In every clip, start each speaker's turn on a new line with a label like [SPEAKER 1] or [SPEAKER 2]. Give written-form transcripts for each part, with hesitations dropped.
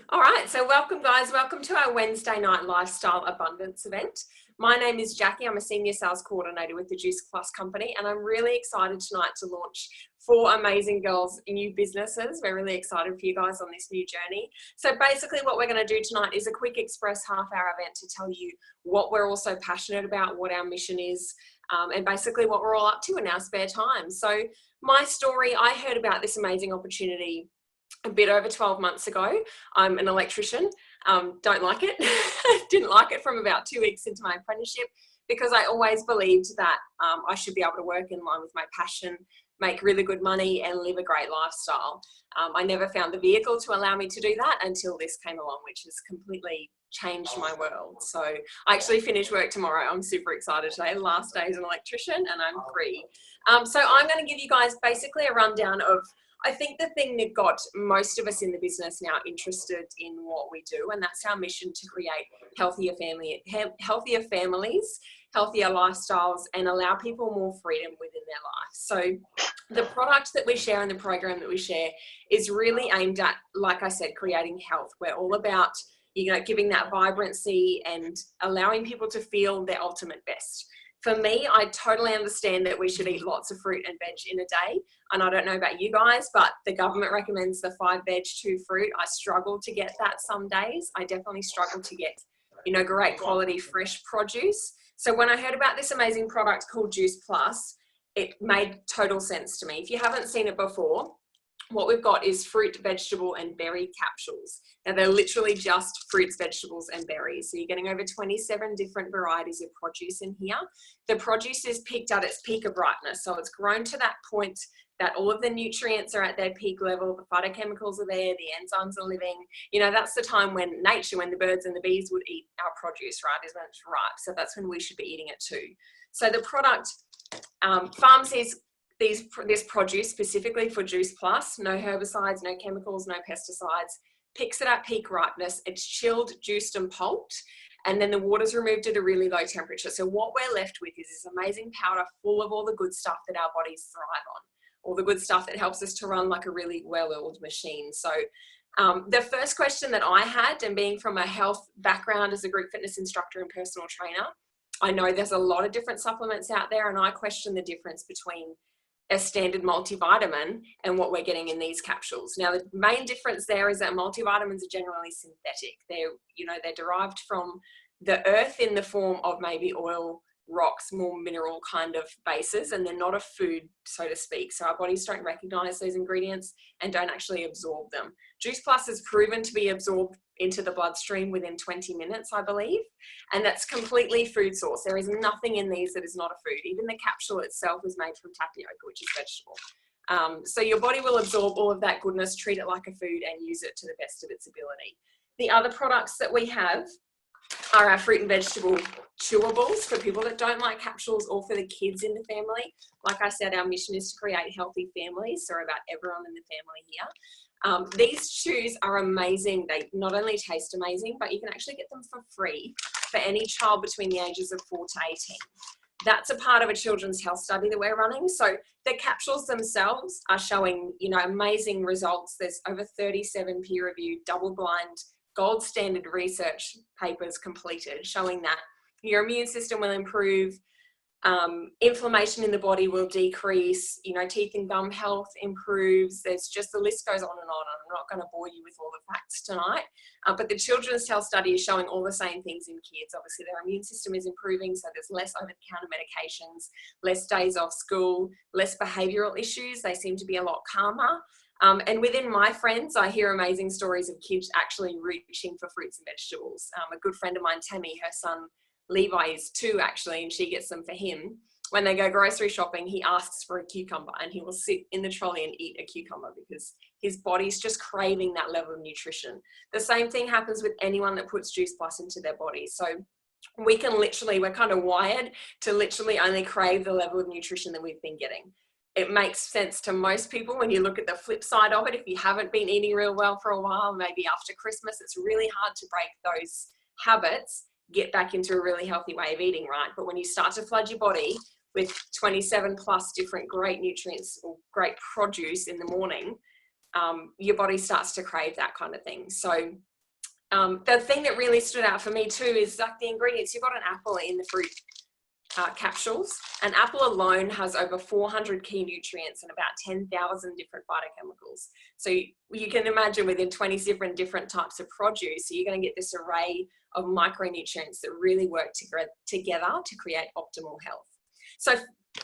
[SPEAKER 1] All right, so welcome guys, welcome to our Wednesday night lifestyle abundance event. My name is Jackie, I'm a senior sales coordinator with the Juice Plus company, and I'm really excited tonight to launch 4 amazing girls in new businesses. We're really excited for you guys on this new journey. So basically what we're going to do tonight is a quick express half-hour event to tell you what we're also passionate about, what our mission is, and basically what we're all up to in our spare time. So my story, I heard about this amazing opportunity a bit over 12 months ago. I'm an electrician, don't like it. Didn't like it from about 2 weeks into my apprenticeship because I always believed that I should be able to work in line with my passion, make really good money and live a great lifestyle. I never found the vehicle to allow me to do that until this came along, which has completely changed my world. So I actually finish work tomorrow. I'm super excited today. Last day as an electrician and I'm free. So I'm going to give you guys basically a rundown of I think the thing that got most of us in the business now interested in what we do, and that's our mission to create healthier families, healthier lifestyles, and allow people more freedom within their life. So the product that we share and the program that we share is really aimed at, like I said, creating health. We're all about, giving that vibrancy and allowing people to feel their ultimate best. For me, I totally understand that we should eat lots of fruit and veg in a day. And I don't know about you guys, but the government recommends the 5 veg, 2 fruit. I struggle to get that some days. I definitely struggle to get, great quality fresh produce. So when I heard about this amazing product called Juice Plus, it made total sense to me. If you haven't seen it before, what we've got is fruit, vegetable, and berry capsules. Now they're literally just fruits, vegetables, and berries. So you're getting over 27 different varieties of produce in here. The produce is picked at its peak of ripeness. So it's grown to that point that all of the nutrients are at their peak level, the phytochemicals are there, the enzymes are living. That's the time when nature, when the birds and the bees would eat our produce, right, is when it's ripe. So that's when we should be eating it too. So the product, farms this produce specifically for Juice Plus, no herbicides, no chemicals, no pesticides, picks it at peak ripeness, it's chilled, juiced and pulped, and then the water's removed at a really low temperature. So what we're left with is this amazing powder full of all the good stuff that our bodies thrive on, all the good stuff that helps us to run like a really well-oiled machine. So the first question that I had, and being from a health background as a group fitness instructor and personal trainer, I know there's a lot of different supplements out there, and I question the difference between a standard multivitamin and what we're getting in these capsules. Now, the main difference there is that multivitamins are generally synthetic. They're derived from the earth in the form of maybe oil, rocks, more mineral kind of bases, and they're not a food, so to speak. So our bodies don't recognize those ingredients and don't actually absorb them. Juice Plus is proven to be absorbed into the bloodstream within 20 minutes, I believe. And that's completely food source. There is nothing in these that is not a food. Even the capsule itself is made from tapioca, which is vegetable. So your body will absorb all of that goodness, treat it like a food, and use it to the best of its ability. The other products that we have are our fruit and vegetable chewables for people that don't like capsules, or for the kids in the family. Like I said, our mission is to create healthy families, so about everyone in the family here. These chews are amazing. They not only taste amazing, but you can actually get them for free for any child between the ages of 4 to 18. That's a part of a children's health study that we're running. So the capsules themselves are showing, amazing results. There's over 37 peer-reviewed, double-blind, gold standard research papers completed showing that your immune system will improve, inflammation in the body will decrease, teeth and gum health improves. There's just, the list goes on and on. I'm not going to bore you with all the facts tonight, but the children's health study is showing all the same things in kids. Obviously their immune system is improving, so there's less over-the-counter medications, less days off school, less behavioural issues. They seem to be a lot calmer. And within my friends, I hear amazing stories of kids actually reaching for fruits and vegetables. A good friend of mine, Tammy, her son Levi is 2 actually, and she gets them for him. When they go grocery shopping, he asks for a cucumber and he will sit in the trolley and eat a cucumber because his body's just craving that level of nutrition. The same thing happens with anyone that puts Juice Plus into their body. So we're kind of wired to literally only crave the level of nutrition that we've been getting. It makes sense to most people when you look at the flip side of it. If you haven't been eating real well for a while, maybe after Christmas, it's really hard to break those habits, get back into a really healthy way of eating, right? But when you start to flood your body with 27 plus different great nutrients or great produce in the morning, your body starts to crave that kind of thing. So The thing that really stood out for me too is like the ingredients. You've got an apple in the fruit capsules. An apple alone has over 400 key nutrients and about 10,000 different phytochemicals. So you can imagine within 20 different types of produce, you're going to get this array of micronutrients that really work together to create optimal health. So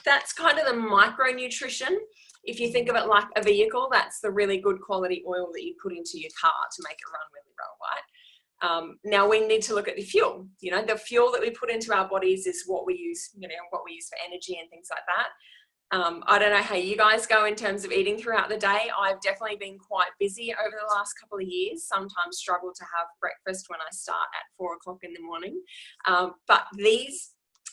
[SPEAKER 1] that's kind of the micronutrition. If you think of it like a vehicle, that's the really good quality oil that you put into your car to make it run really well, right? Now we need to look at the fuel. You know, the fuel that we put into our bodies is what we use, you know, what we use for energy and things like that. I don't know how you guys go in terms of eating throughout the day. I've definitely been quite busy over the last couple of years, sometimes struggle to have breakfast when I start at 4 o'clock in the morning. But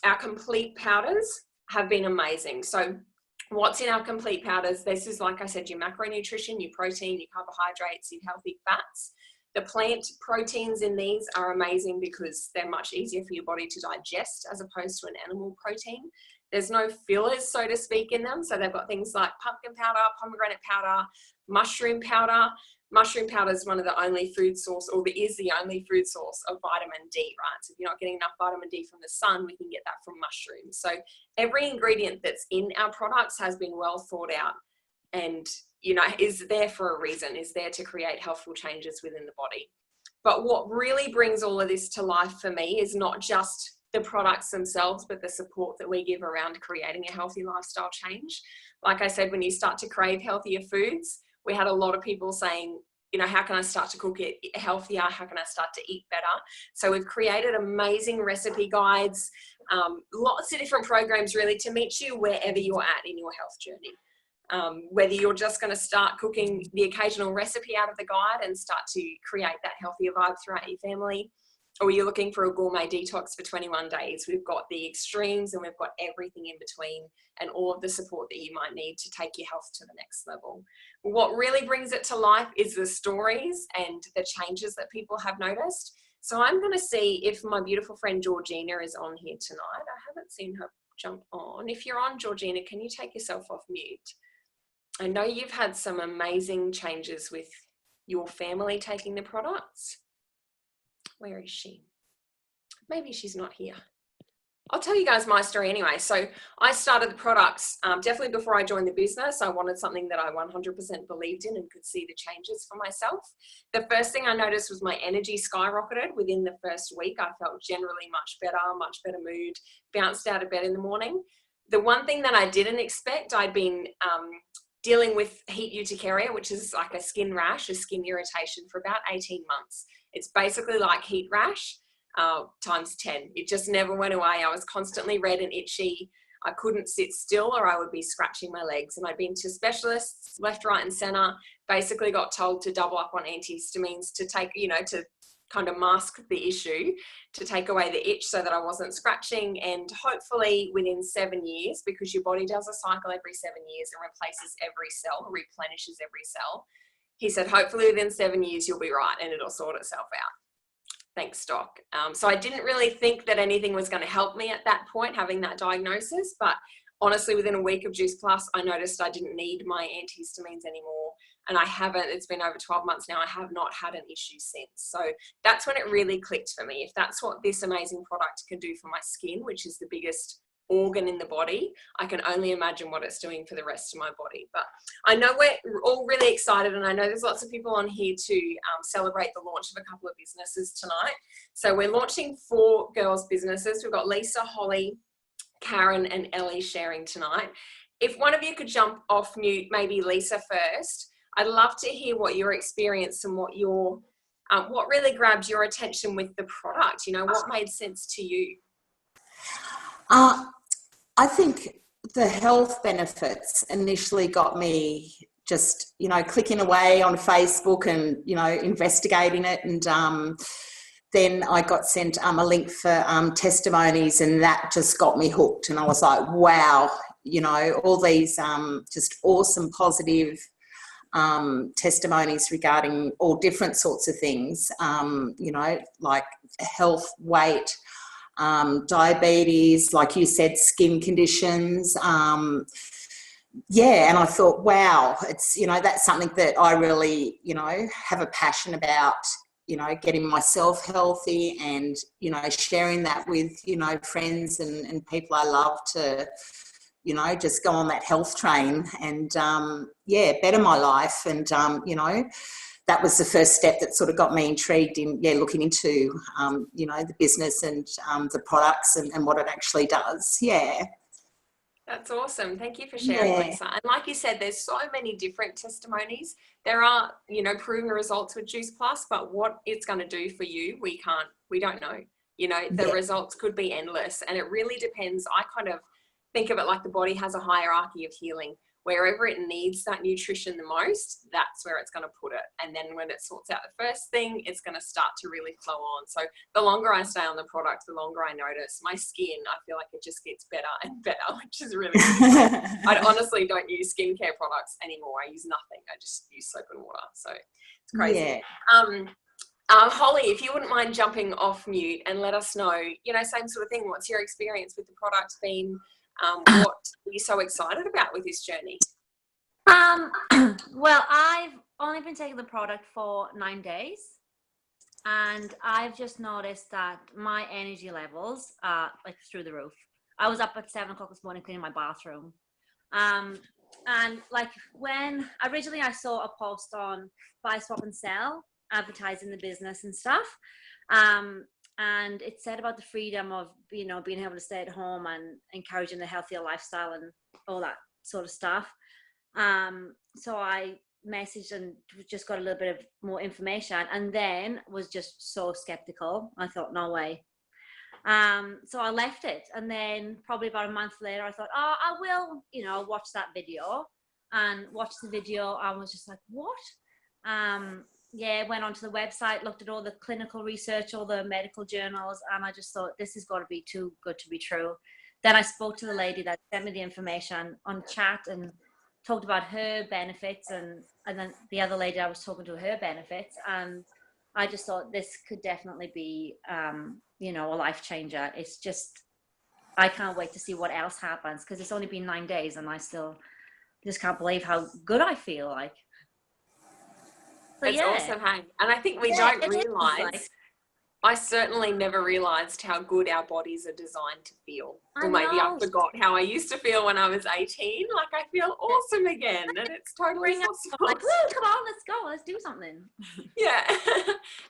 [SPEAKER 1] our complete powders have been amazing. So what's in our complete powders? This is, like I said, your macronutrition, your protein, your carbohydrates, your healthy fats. The plant proteins in these are amazing because they're much easier for your body to digest as opposed to an animal protein. There's no fillers, so to speak, in them. So they've got things like pumpkin powder, pomegranate powder, mushroom powder. Mushroom powder is one of the only food source, or is the only food source of vitamin D, right? So if you're not getting enough vitamin D from the sun, we can get that from mushrooms. So every ingredient that's in our products has been well thought out and, you know, is there for a reason, is there to create healthful changes within the body. But what really brings all of this to life for me is not just the products themselves, but the support that we give around creating a healthy lifestyle change. Like I said, when you start to crave healthier foods, we had a lot of people saying, you know, how can I start to cook it healthier? How can I start to eat better? So we've created amazing recipe guides, lots of different programs really to meet you wherever you're at in your health journey. Whether you're just going to start cooking the occasional recipe out of the guide and start to create that healthier vibe throughout your family, or you're looking for a gourmet detox for 21 days, we've got the extremes and we've got everything in between and all of the support that you might need to take your health to the next level. What really brings it to life is the stories and the changes that people have noticed. So I'm going to see if my beautiful friend Georgina is on here tonight. I haven't seen her jump on. If you're on, Georgina, can you take yourself off mute? I know you've had some amazing changes with your family taking the products. Where is she? Maybe she's not here. I'll tell you guys my story anyway. So I started the products definitely before I joined the business. I wanted something that I 100% believed in and could see the changes for myself. The first thing I noticed was my energy skyrocketed within the first week. I felt generally much better mood, bounced out of bed in the morning. The one thing that I didn't expect, I'd been dealing with heat urticaria, which is like a skin rash, a skin irritation for about 18 months. It's basically like heat rash times 10. It just never went away. I was constantly red and itchy. I couldn't sit still or I would be scratching my legs. And I'd been to specialists left, right and center, basically got told to double up on antihistamines to take, you know, to kind of mask the issue, to take away the itch so that I wasn't scratching. And hopefully within 7 years, because your body does a cycle every 7 years and replaces every cell, replenishes every cell. He said, hopefully within 7 years, you'll be right and it'll sort itself out. Thanks, Doc. So I didn't really think that anything was going to help me at that point, having that diagnosis. But honestly, within a week of Juice Plus, I noticed I didn't need my antihistamines anymore. And I haven't, it's been over 12 months now, I have not had an issue since. So that's when it really clicked for me. If that's what this amazing product can do for my skin, which is the biggest organ in the body, I can only imagine what it's doing for the rest of my body. But I know we're all really excited, and I know there's lots of people on here to celebrate the launch of a couple of businesses tonight. So we're launching 4 girls' businesses. We've got Lisa, Holly, Karen and Ellie sharing tonight. If one of you could jump off mute, maybe Lisa first, I'd love to hear what your experience and what your what really grabbed your attention with the product. You know, what made sense to you?
[SPEAKER 2] I think the health benefits initially got me just, you know, clicking away on Facebook and, you know, investigating it. And then I got sent a link for testimonies, and that just got me hooked. And I was like, wow, you know, all these just awesome, positive testimonies regarding all different sorts of things, you know, like health, weight, diabetes, like you said, skin conditions. Yeah, and I thought, wow, it's, you know, that's something that I really, you know, have a passion about you know, getting myself healthy and, you know, sharing that with, you know, friends and people I love to, you know, just go on that health train and, better my life. And, you know, that was the first step that sort of got me intrigued in, looking into, you know, the business and the products and what it actually does. Yeah.
[SPEAKER 1] That's awesome. Thank you for sharing, Lisa. And like you said, there's so many different testimonies. There are, you know, proven results with Juice Plus, but what it's going to do for you, we don't know. You know, the results could be endless, and it really depends. I kind of think of it like the body has a hierarchy of healing. Wherever it needs that nutrition the most, that's where it's going to put it. And then when it sorts out the first thing, it's going to start to really flow on. So the longer I stay on the product, the longer I notice my skin, I feel like it just gets better and better, which is really, really cool. I honestly don't use skincare products anymore. I use nothing. I just use soap and water. So it's crazy.
[SPEAKER 2] Yeah.
[SPEAKER 1] Holly, if you wouldn't mind jumping off mute and let us know, you know, same sort of thing. What's your experience with the product been? What are you so excited about with this journey?
[SPEAKER 3] Well, I've only been taking the product for 9 days, and I've just noticed that my energy levels are like through the roof. I was up at 7 o'clock this morning cleaning my bathroom. And like when originally I saw a post on Buy, Swap and Sell advertising the business and stuff. And it said about the freedom of, you know, being able to stay at home and encouraging a healthier lifestyle and all that sort of stuff. So I messaged and just got a little bit of more information, and then was just so skeptical. I thought, no way. So I left it, and then probably about a month later, I thought, oh, I will, you know, watch that video, and watched the video. I was just like, what? Went onto the website, looked at all the clinical research, all the medical journals, and I just thought, this has got to be too good to be true. Then I spoke to the lady that sent me the information on chat and talked about her benefits, and then the other lady I was talking to, her benefits, and I just thought this could definitely be, you know, a life changer. It's just, I can't wait to see what else happens, because it's only been 9 days and I still just can't believe how good I feel like.
[SPEAKER 1] It's awesome, hey? And I think we don't realise, I certainly never realised how good our bodies are designed to feel. Or maybe I forgot how I used to feel when I was 18. Like, I feel awesome again, and it's totally possible.
[SPEAKER 3] Like, woo, come on, let's go, let's do something.
[SPEAKER 1] Yeah,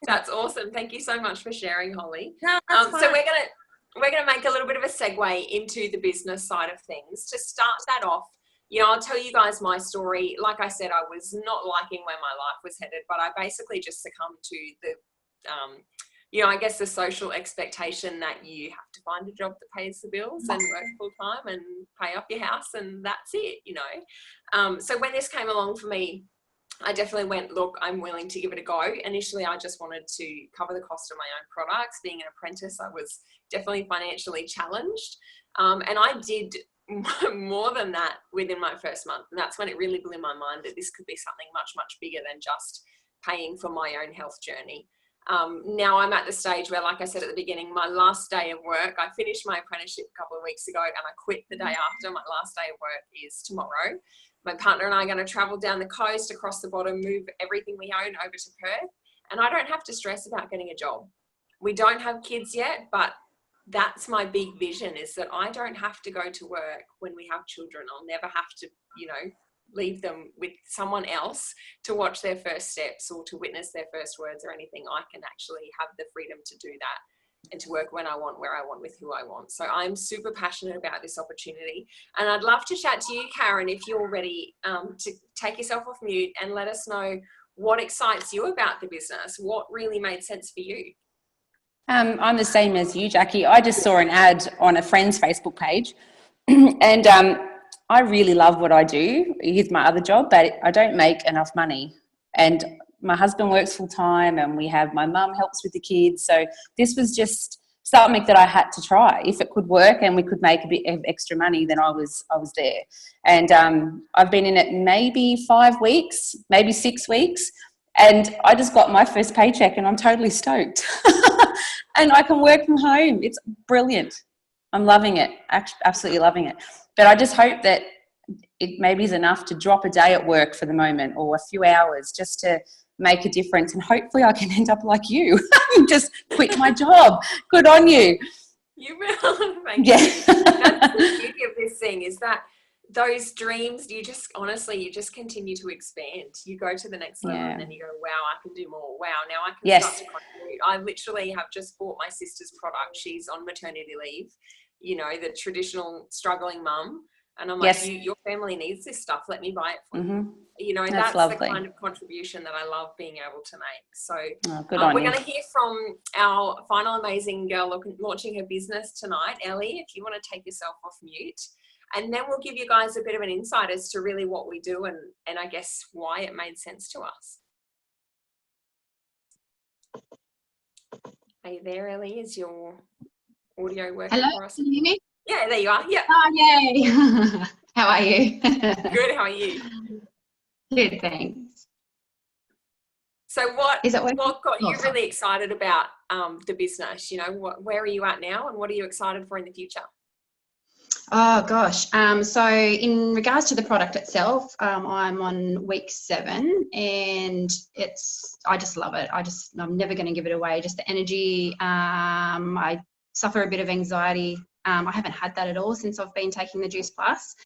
[SPEAKER 1] that's awesome. Thank you so much for sharing, Holly.
[SPEAKER 3] No,
[SPEAKER 1] so we're gonna make a little bit of a segue into the business side of things. To start that off, you know, I'll tell you guys my story. Like I said, I was not liking where my life was headed, but I basically just succumbed to the, you know, I guess the social expectation that you have to find a job that pays the bills and work full time and pay off your house, and that's it, you know. So when this came along for me, I definitely went, look, I'm willing to give it a go. Initially, I just wanted to cover the cost of my own products. Being an apprentice, I was definitely financially challenged. And I did more than that within my first month. And that's when it really blew my mind that this could be something much, much bigger than just paying for my own health journey. Now I'm at the stage where, like I said at the beginning, my last day of work, I finished my apprenticeship a couple of weeks ago and I quit the day after. My last day of work is tomorrow. My partner and I are going to travel down the coast, across the bottom, move everything we own over to Perth. And I don't have to stress about getting a job. We don't have kids yet, but that's my big vision, is that I don't have to go to work when we have children. I'll never have to, you know, leave them with someone else to watch their first steps or to witness their first words or anything. I can actually have the freedom to do that and to work when I want, where I want, with who I want. So I'm super passionate about this opportunity. And I'd love to chat to you, Karen, if you're ready to take yourself off mute and let us know what excites you about the business, what really made sense for you.
[SPEAKER 4] I'm the same as you, Jackie. I just saw an ad on a friend's Facebook page and I really love what I do. It's my other job, but I don't make enough money. And my husband works full time and my mum helps with the kids. So this was just something that I had to try. If it could work and we could make a bit of extra money, then I was there. And I've been in it maybe 5 weeks, maybe 6 weeks. And I just got my first paycheck and I'm totally stoked. And I can work from home. It's brilliant. I'm loving it, absolutely loving it. But I just hope that it maybe is enough to drop a day at work for the moment, or a few hours, just to make a difference, and hopefully I can end up like you. Just quit my job. Good on you.
[SPEAKER 1] You will. Thank
[SPEAKER 4] Yeah.
[SPEAKER 1] you. That's the beauty of this thing, is that those dreams, you just continue to expand. You go to the next level, and then you go, wow, I can do more. Wow, now I can start to contribute. I literally have just bought my sister's product. She's on maternity leave, you know, the traditional struggling mum. And I'm like, your family needs this stuff. Let me buy it for you. You know, that's the kind of contribution that I love being able to make. So we're going to hear from our final amazing girl launching her business tonight, Ellie, if you want to take yourself off mute. And then we'll give you guys a bit of an insight as to really what we do and I guess why it made sense to us. Are you there, Ellie? Is your audio working for us?
[SPEAKER 5] Can you hear me?
[SPEAKER 1] Yeah, there you are. Yeah.
[SPEAKER 5] Oh, yay. How are you?
[SPEAKER 1] Good. How are you?
[SPEAKER 5] Good, thanks.
[SPEAKER 1] So what got you
[SPEAKER 5] sorry.
[SPEAKER 1] really excited about the business? You know, where are you at now, and what are you excited for in the future?
[SPEAKER 5] Oh gosh. So in regards to the product itself, I'm on week 7 and I just love it. I'm never going to give it away. Just the energy. I suffer a bit of anxiety. I haven't had that at all since I've been taking the Juice Plus.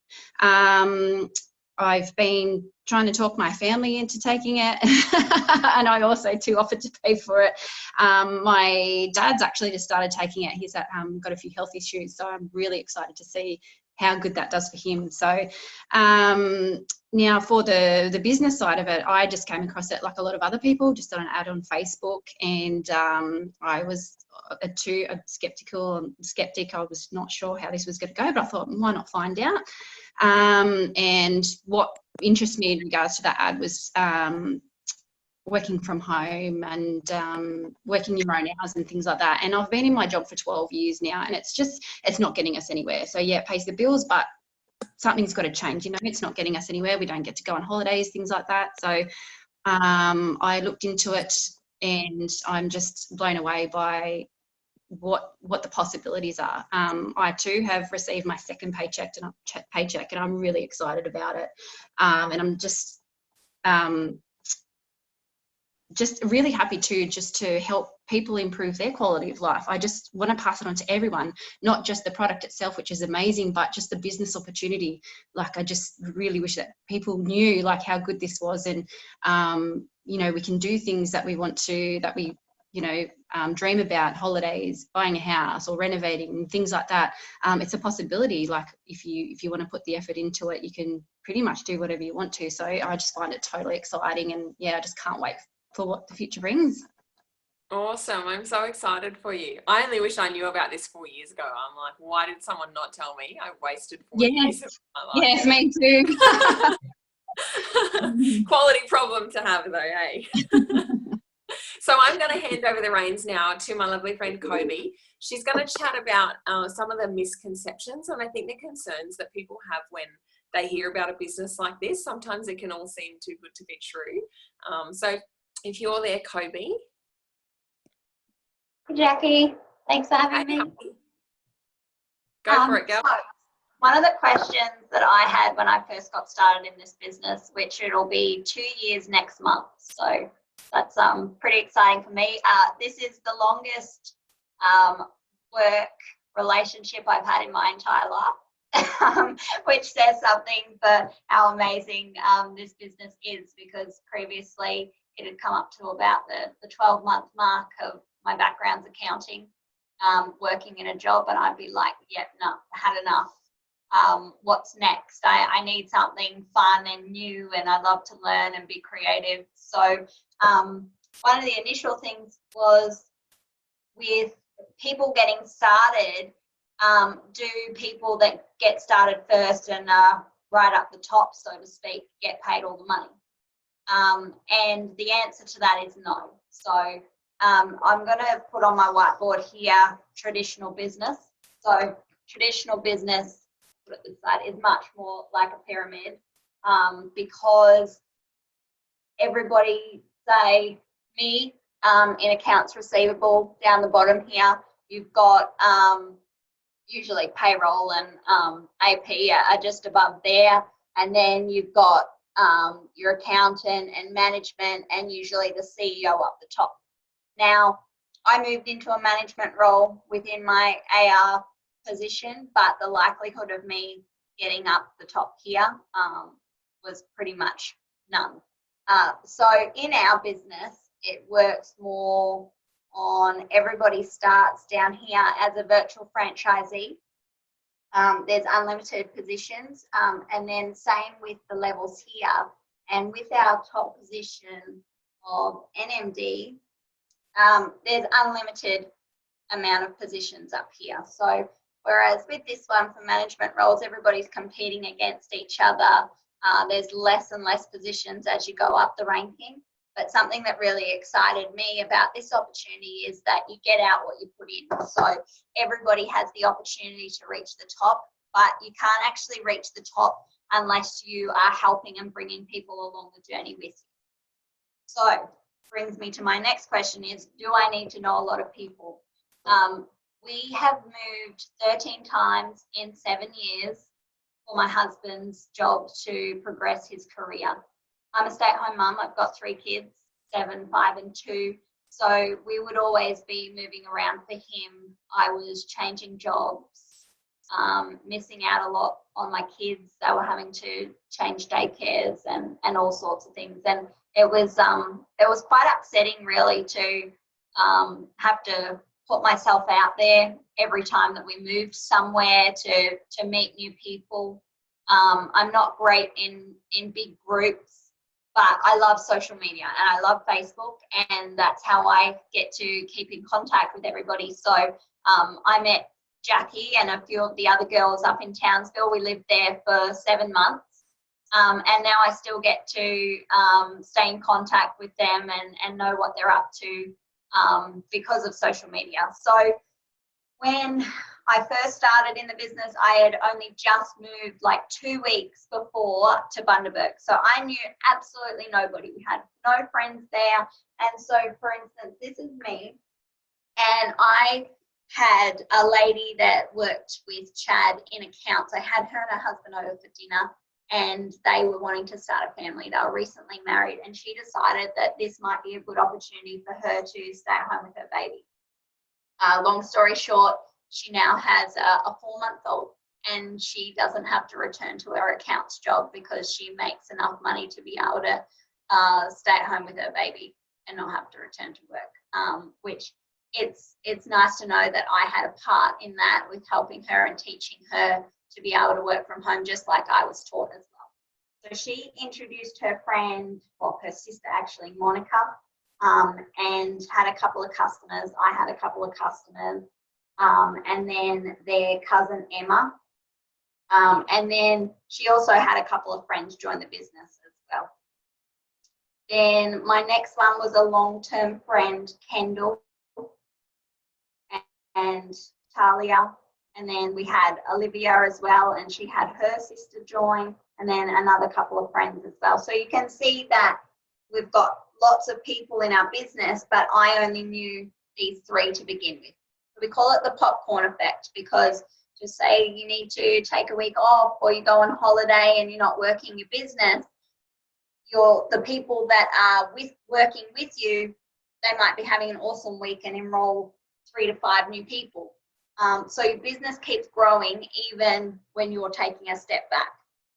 [SPEAKER 5] I've been trying to talk my family into taking it and I also too offered to pay for it. My dad's actually just started taking it. He's got a few health issues, so I'm really excited to see how good that does for him. So now for the business side of it, I just came across it like a lot of other people, just on an ad on Facebook, and I was a skeptic. I was not sure how this was going to go, but I thought, why not find out? And what interests me in regards to that ad was working from home and working your own hours and things like that. And I've been in my job for 12 years now, and it's not getting us anywhere. So yeah, it pays the bills, but something's got to change. You know, it's not getting us anywhere. We don't get to go on holidays, things like that. So I looked into it, and I'm just blown away by what the possibilities are. I too have received my second paycheck, and I'm really excited about it. And I'm just really happy to help people improve their quality of life. I just want to pass it on to everyone, not just the product itself, which is amazing, but just the business opportunity. Like, I just really wish that people knew like how good this was, and you know, we can do things that we want to, that we dream about, holidays, buying a house or renovating, things like that. It's a possibility. Like, if you want to put the effort into it, you can pretty much do whatever you want to. So I just find it totally exciting, and yeah, I just can't wait for what the future brings.
[SPEAKER 1] Awesome. I'm so excited for you. I only wish I knew about this 4 years ago. I'm like, why did someone not tell me? I wasted 4 years of my life.
[SPEAKER 5] Yes, me too.
[SPEAKER 1] Quality problem to have though, hey? So I'm going to hand over the reins now to my lovely friend Kobe. She's going to chat about some of the misconceptions and I think the concerns that people have when they hear about a business like this. Sometimes it can all seem too good to be true. So if you're there, Kobe.
[SPEAKER 6] Hey, Jackie. Thanks for having me.
[SPEAKER 1] Go for it, girl.
[SPEAKER 6] So one of the questions that I had when I first got started in this business, which it'll be 2 years next month, so that's pretty exciting for me. This is the longest work relationship I've had in my entire life, which says something for how amazing this business is, because previously it had come up to about the 12-month mark of my background's accounting, working in a job, and I'd be like, yeah, no, I had enough. What's next? I need something fun and new, and I love to learn and be creative. So one of the initial things was with people getting started, do people that get started first and right up the top, so to speak, get paid all the money? And the answer to that is no. So I'm going to put on my whiteboard here, traditional business. So traditional business, put it this side, is much more like a pyramid, because everybody, say me, in accounts receivable down the bottom here, you've got usually payroll and AP are just above there, and then you've got your accountant and management, and usually the CEO up the top. Now, I moved into a management role within my AR position, but the likelihood of me getting up the top here was pretty much none. So in our business, it works more on everybody starts down here as a virtual franchisee. There's unlimited positions, and then same with the levels here. And with our top position of NMD, there's unlimited amount of positions up here. So whereas with this one for management roles, everybody's competing against each other. There's less and less positions as you go up the ranking. But something that really excited me about this opportunity is that you get out what you put in. So everybody has the opportunity to reach the top, but you can't actually reach the top unless you are helping and bringing people along the journey with you. So brings me to my next question is, do I need to know a lot of people? We have moved 13 times in 7 years for my husband's job to progress his career. I'm a stay-at-home mum. I've got 3 kids, 7, 5, and 2. So we would always be moving around for him. I was changing jobs, missing out a lot on my kids. They were having to change daycares and all sorts of things. And it was quite upsetting really to have to put myself out there every time that we moved somewhere to meet new people. I'm not great in big groups, but I love social media and I love Facebook, and that's how I get to keep in contact with everybody. So I met Jackie and a few of the other girls up in Townsville. We lived there for 7 months. And now I still get to stay in contact with them and know what they're up to because of social media. So when I first started in the business, I had only just moved like 2 weeks before to Bundaberg. So I knew absolutely nobody. We had no friends there. And so, for instance, this is me. And I had a lady that worked with Chad in accounts. I had her and her husband over for dinner, and they were wanting to start a family. They were recently married, and she decided that this might be a good opportunity for her to stay at home with her baby. Long story short, she now has a 4-month-old, and she doesn't have to return to her accounts job because she makes enough money to be able to stay at home with her baby and not have to return to work, which it's nice to know that I had a part in that with helping her and teaching her to be able to work from home just like I was taught as well. So she introduced her friend, well, her sister actually, Monica, and had a couple of customers. I had a couple of customers, and then their cousin Emma. And then she also had a couple of friends join the business as well. Then my next one was a long-term friend, Kendall and Talia. And then we had Olivia as well, and she had her sister join, and then another couple of friends as well. So you can see that we've got lots of people in our business, but I only knew these 3 to begin with. So we call it the popcorn effect, because just say you need to take a week off or you go on holiday and you're not working your business, the people that are working with you, they might be having an awesome week and enroll 3 to 5 new people. So your business keeps growing even when you're taking a step back.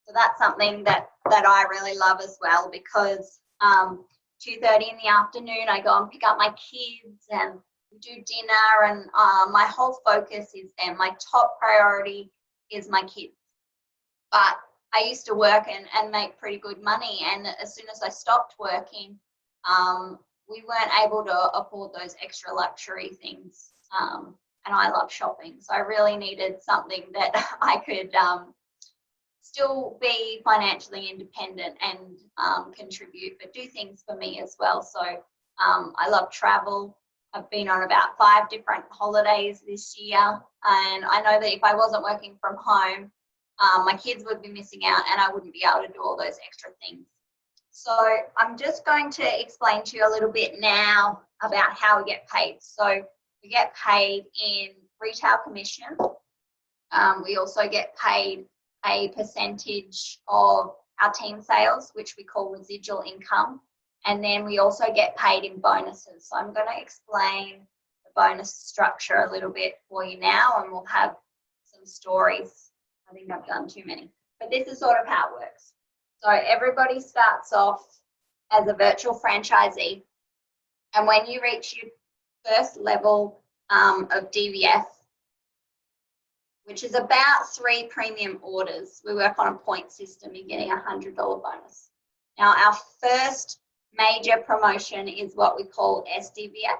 [SPEAKER 6] So that's something that I really love as well, because 2:30 in the afternoon, I go and pick up my kids and we do dinner, and my whole focus is them. My top priority is my kids. But I used to work and make pretty good money, and as soon as I stopped working, we weren't able to afford those extra luxury things. And I love shopping, so I really needed something that I could still be financially independent and contribute, but do things for me as well. So I love travel. I've been on about 5 different holidays this year, and I know that if I wasn't working from home, my kids would be missing out and I wouldn't be able to do all those extra things. So I'm just going to explain to you a little bit now about how we get paid. So we get paid in retail commission. We also get paid a percentage of our team sales, which we call residual income. And then we also get paid in bonuses. So I'm going to explain the bonus structure a little bit for you now, and we'll have some stories. I think I've done too many, but this is sort of how it works. So everybody starts off as a virtual franchisee, and when you reach your first level of DVF, which is about 3 premium orders, we work on a point system, you're getting a $100 bonus. Now, our first major promotion is what we call SDVF,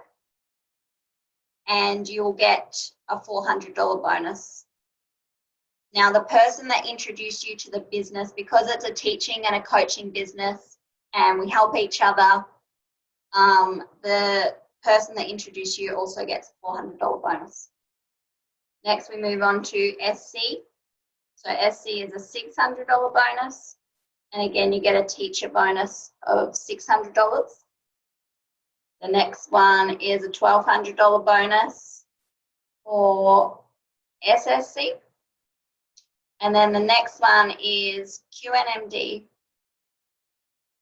[SPEAKER 6] and you'll get a $400 bonus. Now, the person that introduced you to the business, because it's a teaching and a coaching business and we help each other, the person that introduced you also gets a $400 bonus. Next, we move on to SC. So SC is a $600 bonus. And again, you get a teacher bonus of $600. The next one is a $1,200 bonus for SSC. And then the next one is QNMD,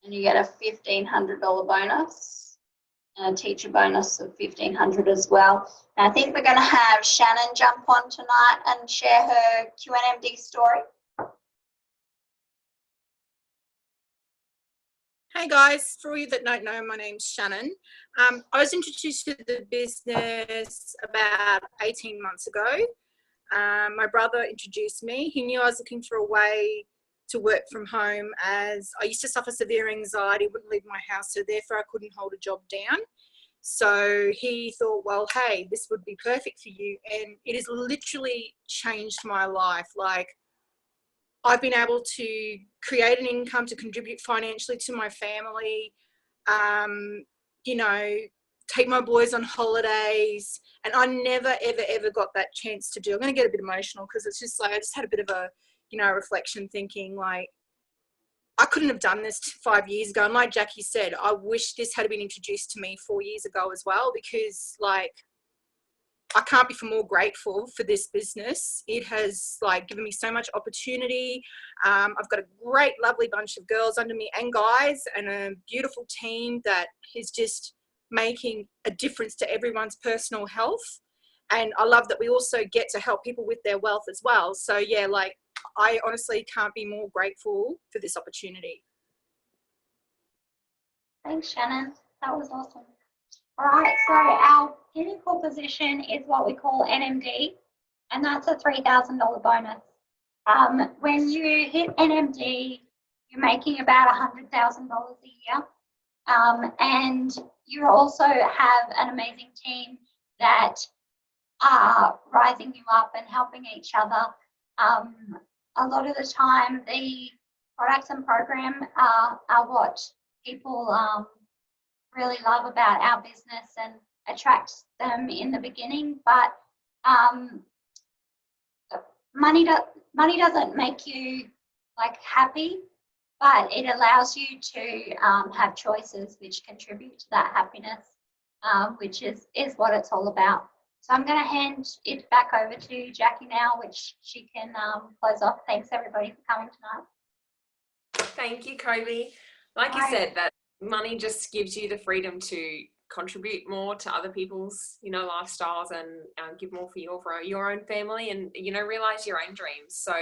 [SPEAKER 6] and you get a $1,500 bonus and a teacher bonus of $1,500 as well. And I think we're going to have Shannon jump on tonight and share her QNMD story.
[SPEAKER 7] Hey guys, for you that don't know, my name's Shannon. I was introduced to the business about 18 months ago. My brother introduced me. He knew I was looking for a way to work from home, as I used to suffer severe anxiety, wouldn't leave my house, so therefore I couldn't hold a job down. So he thought, well, hey, this would be perfect for you. And it has literally changed my life. Like, I've been able to create an income to contribute financially to my family, you know, take my boys on holidays, and I never, ever, ever got that chance to do. I'm going to get a bit emotional because it's just like, I just had a bit of a, you know, reflection thinking like, I couldn't have done this 5 years ago. And like Jackie said, I wish this had been introduced to me 4 years ago as well, because like, I can't be more grateful for this business. It has like given me so much opportunity. I've got a great, lovely bunch of girls under me and guys, and a beautiful team that is just making a difference to everyone's personal health. And I love that we also get to help people with their wealth as well. So yeah, like I honestly can't be more grateful for this opportunity.
[SPEAKER 6] Thanks, Shannon. That was awesome. All right, so our pinnacle position is what we call NMD, and that's a $3,000 bonus. When you hit NMD, you're making about $100,000 a year. And you also have an amazing team that are rising you up and helping each other. A lot of the time, the products and program are what people really love about our business and attract them in the beginning. But money doesn't make you like happy, but it allows you to have choices which contribute to that happiness, which is what it's all about. So I'm going to hand it back over to Jackie now, which she can close off. Thanks everybody for coming tonight.
[SPEAKER 1] Thank you, Kobe. Like you said, that money just gives you the freedom to contribute more to other people's, you know, lifestyles, and give more for your own family, and, you know, realize your own dreams. So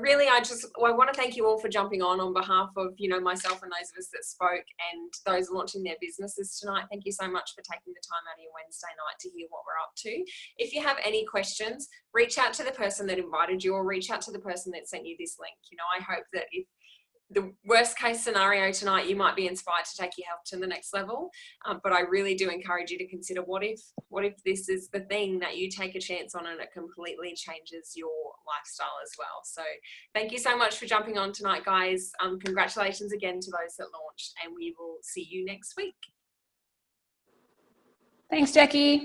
[SPEAKER 1] really, I want to thank you all for jumping on behalf of, you know, myself and those of us that spoke and those launching their businesses tonight. Thank you so much for taking the time out of your Wednesday night to hear what we're up to. If you have any questions, reach out to the person that invited you, or reach out to the person that sent you this link. You know, I hope that if the worst case scenario tonight, you might be inspired to take your health to the next level. But I really do encourage you to consider, what if this is the thing that you take a chance on and it completely changes your lifestyle as well. So thank you so much for jumping on tonight, guys. Congratulations again to those that launched, and we will see you next week.
[SPEAKER 4] Thanks, Jackie.